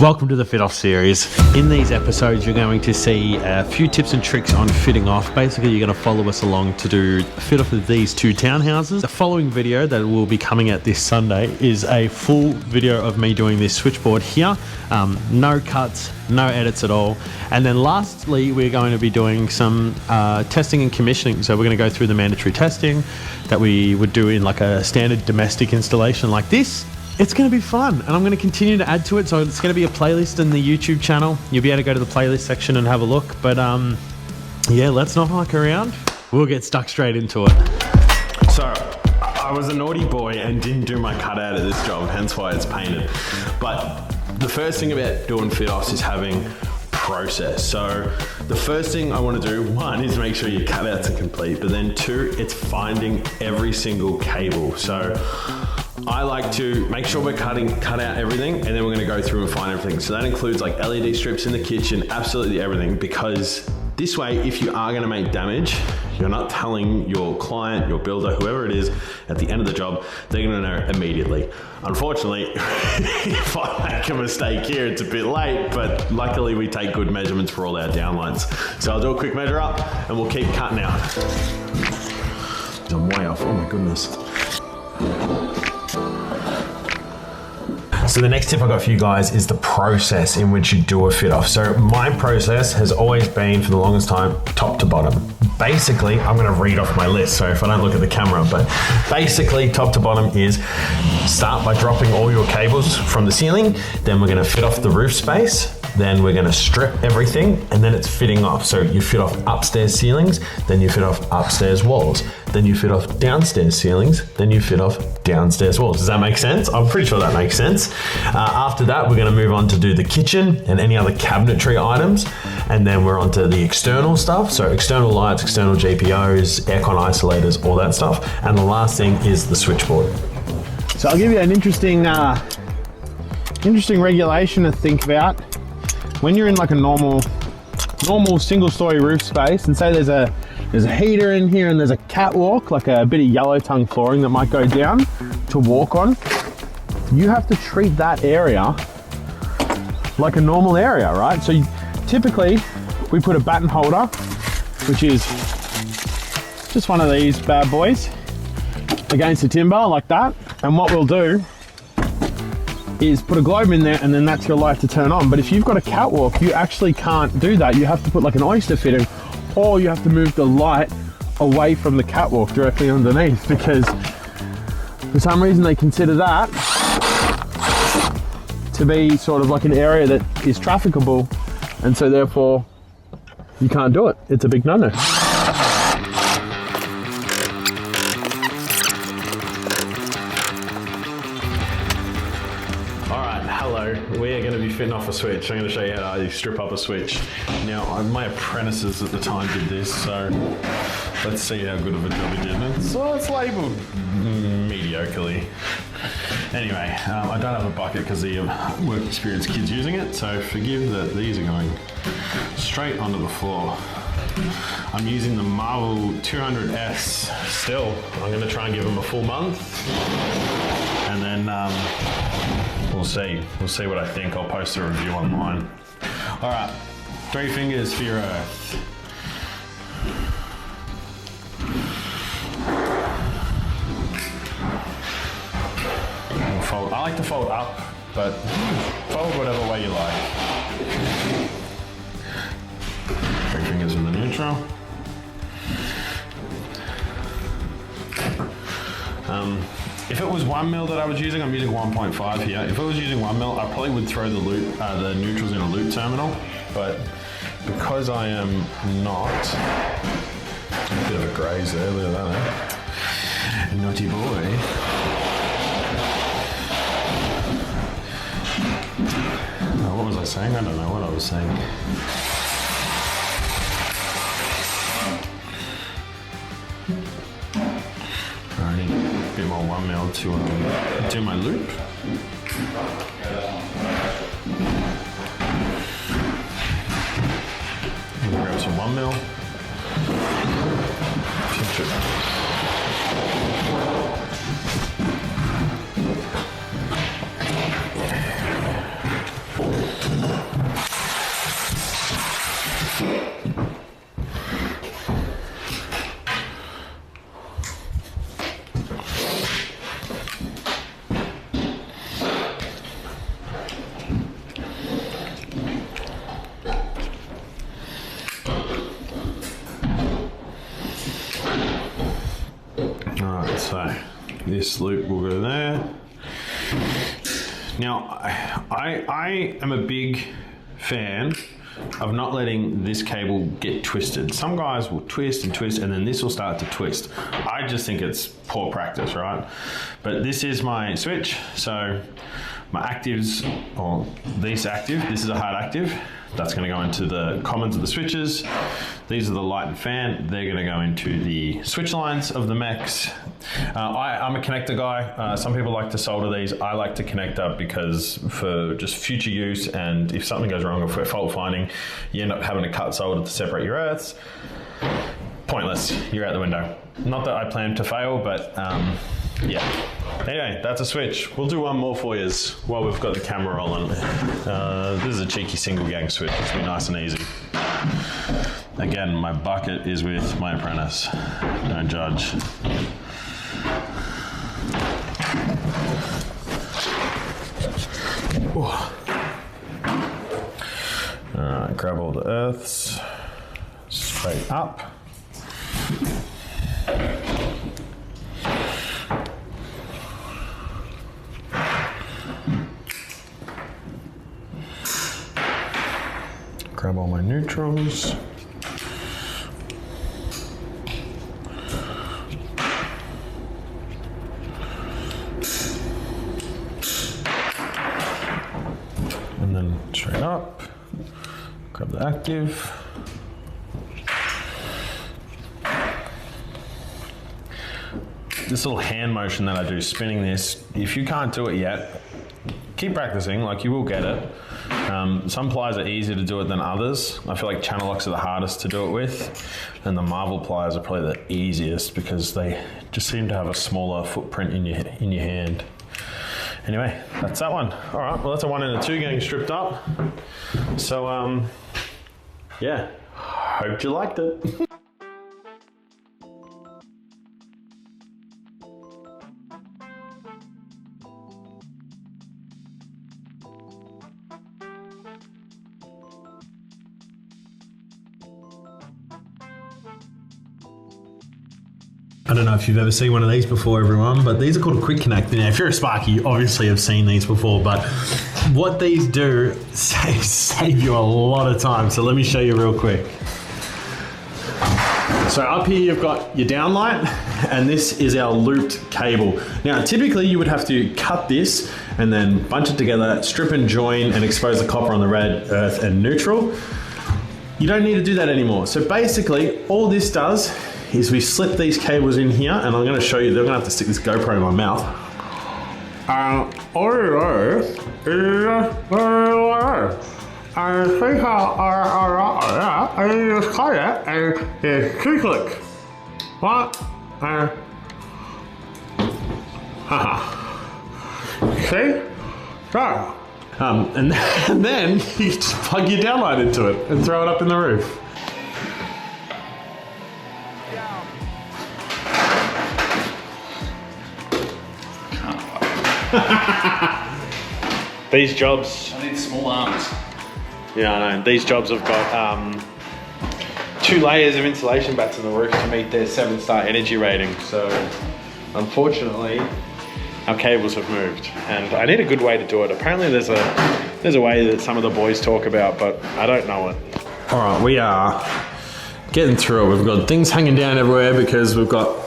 Welcome to the Fit Off series. In these episodes, you're going to see a few tips and tricks on fitting off. Basically, you're going to follow us along to do a fit off of these two townhouses. The following video that will be coming out this Sunday is a full video of me doing this switchboard here. No cuts, no edits at all. And then lastly, we're going to be doing some testing and commissioning. So we're going to go through the mandatory testing that we would do in like a standard domestic installation like this. It's going to be fun, and I'm going to continue to add to it. So it's going to be a playlist in the YouTube channel. You'll be able to go to the playlist section and have a look. But yeah, let's not fuck around. We'll get stuck straight into it. So I was a naughty boy and didn't do my cutout of this job, hence why it's painted. But the first thing about doing fit offs is having process. So the first thing I want to do, one, is make sure your cutouts are complete, but then two, it's finding every single cable. So I like to make sure we're cut out everything, and then we're going to go through and find everything. So that includes like LED strips in the kitchen, absolutely everything, because this way, if you are going to make damage, you're not telling your client, your builder, whoever it is, at the end of the job, they're going to know immediately. Unfortunately, if I make a mistake here, it's a bit late, but luckily we take good measurements for all our downlines. So I'll do a quick measure up and we'll keep cutting out. I'm way off, oh my goodness. So the next tip I got for you guys is the process in which you do a fit off. So my process has always been, for the longest time, top to bottom. Basically, I'm going to read off my list, so if I don't look at the camera, but basically top to bottom is start by dropping all your cables from the ceiling, then we're going to fit off the roof space, then we're going to strip everything, and then it's fitting off. So you fit off upstairs ceilings, then you fit off upstairs walls, then you fit off downstairs ceilings, then you fit off downstairs walls. Does that make sense? I'm pretty sure that makes sense. After that, we're going to move on to do the kitchen and any other cabinetry items, and then we're on to the external stuff. So external lights, external GPOs, aircon isolators, all that stuff. And the last thing is the switchboard. So I'll give you an interesting regulation to think about. When you're in like a normal single-story roof space, and say there's a heater in here and there's a catwalk, like a bit of yellow tongue flooring that might go down to walk on, you have to treat that area like a normal area, right? So typically we put a batten holder, which is just one of these bad boys, against the timber like that. And what we'll do is put a globe in there, and then that's your light to turn on. But if you've got a catwalk, you actually can't do that. You have to put like an oyster fitting, or you have to move the light away from the catwalk directly underneath, because for some reason they consider that to be sort of like an area that is trafficable, and so therefore you can't do it. It's a big no-no. We are going to be fitting off a switch. I'm going to show you how to strip up a switch. Now, my apprentices at the time did this, so let's see how good of a job he did. So it's labelled mediocrely. Anyway, I don't have a bucket because the work experience kids using it, so forgive that these are going straight onto the floor. I'm using the Marvel 200S still. I'm going to try and give them a full month, and then we'll see what I think. I'll post a review online. All right, 3 fingers for your earth. Fold. I like to fold up, but fold whatever way you like. 3 fingers in the neutral. If it was 1 mil that I was using, I'm using 1.5 here. If I was using 1 mil, I probably would throw the neutrals in a loop terminal, but because I am not, a bit of a graze there, look at that, eh? Naughty boy. Oh, what was I saying? I don't know what I was saying. A bit more 1 mil to do my loop. I'm gonna grab some 1 mil. Pinch it. So this loop will go there. Now, I am a big fan of not letting this cable get twisted. Some guys will twist and then this will start to twist. I just think it's poor practice, right? But this is my switch. So my actives, or this active, this is a hard active. That's going to go into the commons of the switches. These are the light and fan. They're going to go into the switch lines of the mechs. I'm a connector guy. Some people like to solder these. I like to connect up because for just future use, and if something goes wrong with fault finding, you end up having to cut solder to separate your earths. Pointless. You're out the window. Not that I plan to fail, but yeah. Anyway, that's a switch. We'll do one more for you while we've got the camera rolling. This is a cheeky single gang switch. It's be nice and easy. Again, my bucket is with my apprentice. Don't judge. Alright, grab all the earths. Straight up. Grab all my neutrals. And then straight up, grab the active. This little hand motion that I do, spinning this, if you can't do it yet, keep practicing, like you will get it. Some pliers are easier to do it than others. I feel like channel locks are the hardest to do it with, and the Marvel pliers are probably the easiest because they just seem to have a smaller footprint in your hand. Anyway, that's that one. All right, well that's a 1 and a 2 getting stripped up. So yeah, hope you liked it. I don't know if you've ever seen one of these before, everyone, but these are called a quick connect. Now, if you're a Sparky, you obviously have seen these before, but what these do save you a lot of time. So let me show you real quick. So up here you've got your downlight, and this is our looped cable. Now, typically you would have to cut this and then bunch it together, strip and join, and expose the copper on the red, earth, and neutral. You don't need to do that anymore. So basically, all this does is we slip these cables in here, and I'm going to show you. They're going to have to stick this GoPro in my mouth. See? So, and then you just plug your downlight into it and throw it up in the roof. These jobs. I need small arms. Yeah, I know. These jobs have got 2 layers of insulation bats in the roof to meet their 7-star energy rating. So, unfortunately, our cables have moved, and I need a good way to do it. Apparently, there's a way that some of the boys talk about, but I don't know it. All right, we are getting through it. We've got things hanging down everywhere because we've got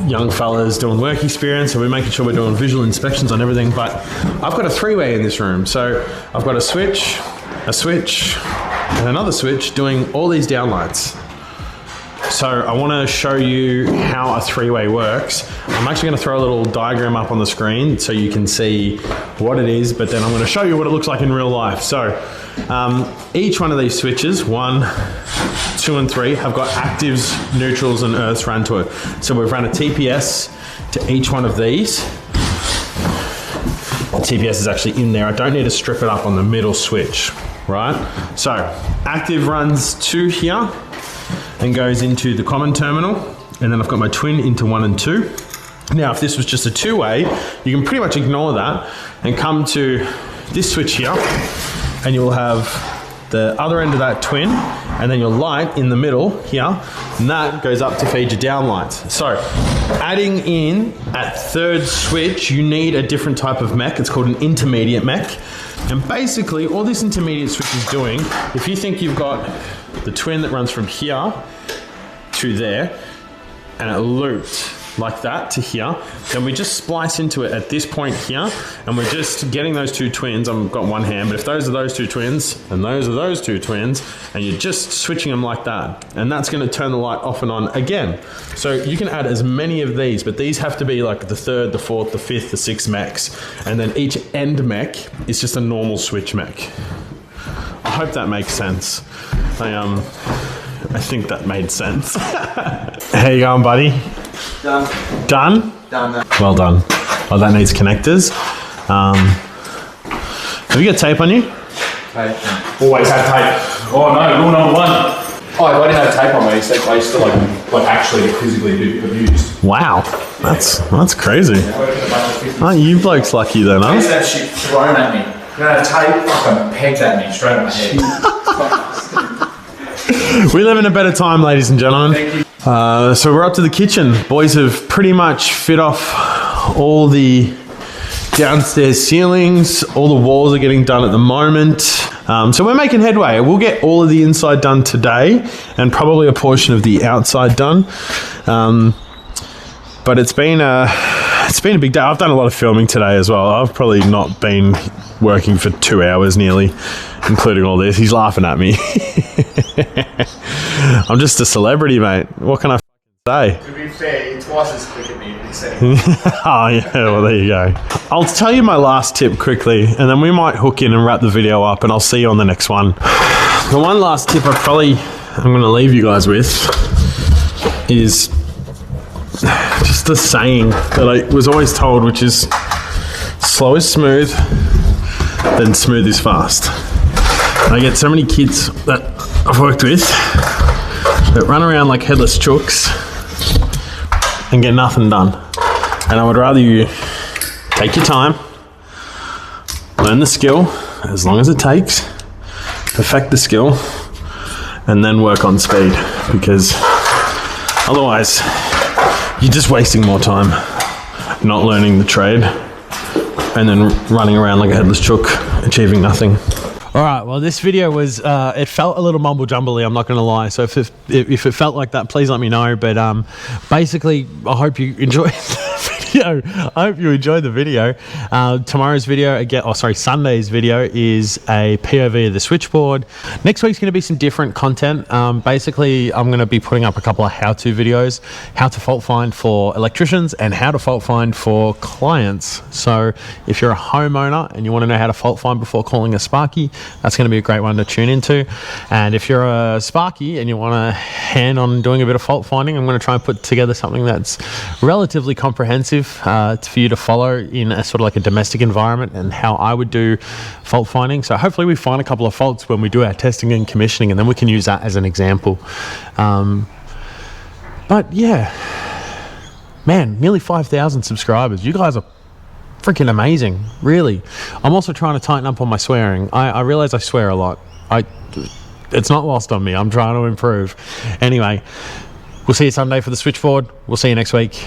young fellas doing work experience, and we're making sure we're doing visual inspections on everything. But I've got a 3-way in this room. So I've got a switch, and another switch doing all these downlights. So I want to show you how a 3-way works. I'm actually going to throw a little diagram up on the screen so you can see what it is, but then I'm going to show you what it looks like in real life. So each one of these switches, 1, 2 and 3, have got actives, neutrals and earths run to it. So we've run a TPS to each one of these. The TPS is actually in there. I don't need to strip it up on the middle switch, right? So active runs to here and goes into the common terminal, and then I've got my twin into 1 and 2. Now, if this was just a 2-way, you can pretty much ignore that and come to this switch here, and you'll have the other end of that twin and then your light in the middle here, and that goes up to feed your downlights. So adding in at third switch, you need a different type of mech. It's called an intermediate mech. And basically all this intermediate switch is doing, if you think you've got the twin that runs from here to there, and it loops like that to here, then we just splice into it at this point here, and we're just getting those two twins. I've got one hand, but if those are those two twins and those are those two twins, and you're just switching them like that, and that's going to turn the light off and on again. So you can add as many of these, but these have to be like the third, the fourth, the fifth, the sixth mechs, and then each end mech is just a normal switch mech. I hope that makes sense. I think that made sense. How you going, buddy? Done. Done? Done. Well done. Oh, that needs connectors. Have you got tape on you? Tape. Always have tape. Oh no, rule number one. Oh, if I didn't have tape on me, so I used to like actually physically be abused. Wow, that's crazy. Oh, you blokes lucky then, I used huh? to have shit thrown at me. You don't have tape, fucking pegged at me straight at my head. We live in a better time, ladies and gentlemen. So we're up to the kitchen. Boys have pretty much fit off all the downstairs ceilings. All the walls are getting done at the moment. So we're making headway. We'll get all of the inside done today and probably a portion of the outside done. But it's been a big day. I've done a lot of filming today as well. I've probably not been working for 2 hours nearly, including all this. He's laughing at me. I'm just a celebrity, mate. What can I say? To be fair, you're twice as quick at me at this Oh yeah, well there you go. I'll tell you my last tip quickly, and then we might hook in and wrap the video up, and I'll see you on the next one. The one last tip I'm going to leave you guys with is just the saying that I was always told, which is slow is smooth, then smooth is fast. And I get so many kids that I've worked with that run around like headless chooks and get nothing done. And I would rather you take your time, learn the skill as long as it takes, perfect the skill, and then work on speed, because otherwise you're just wasting more time not learning the trade and then running around like a headless chook, achieving nothing. All right, well, this video was, it felt a little mumble-jumbly, I'm not going to lie. So if it felt like that, please let me know. But basically, I hope you enjoyed the video. I hope you enjoyed the video. Tomorrow's video, again, Sunday's video is a POV of the switchboard. Next week's going to be some different content. Basically, I'm going to be putting up a couple of how-to videos, how to fault find for electricians and how to fault find for clients. So if you're a homeowner and you want to know how to fault find before calling a Sparky, that's going to be a great one to tune into. And if you're a Sparky and you want a hand on doing a bit of fault finding, I'm going to try and put together something that's relatively comprehensive for you to follow in a sort of like a domestic environment and how I would do fault finding. So hopefully we find a couple of faults when we do our testing and commissioning, and then we can use that as an example. But yeah, man, nearly 5,000 subscribers. You guys are freaking amazing, really. I'm also trying to tighten up on my swearing. I realize I swear a lot. It's not lost on me. I'm trying to improve. Anyway, we'll see you Sunday for the switchboard. We'll see you next week.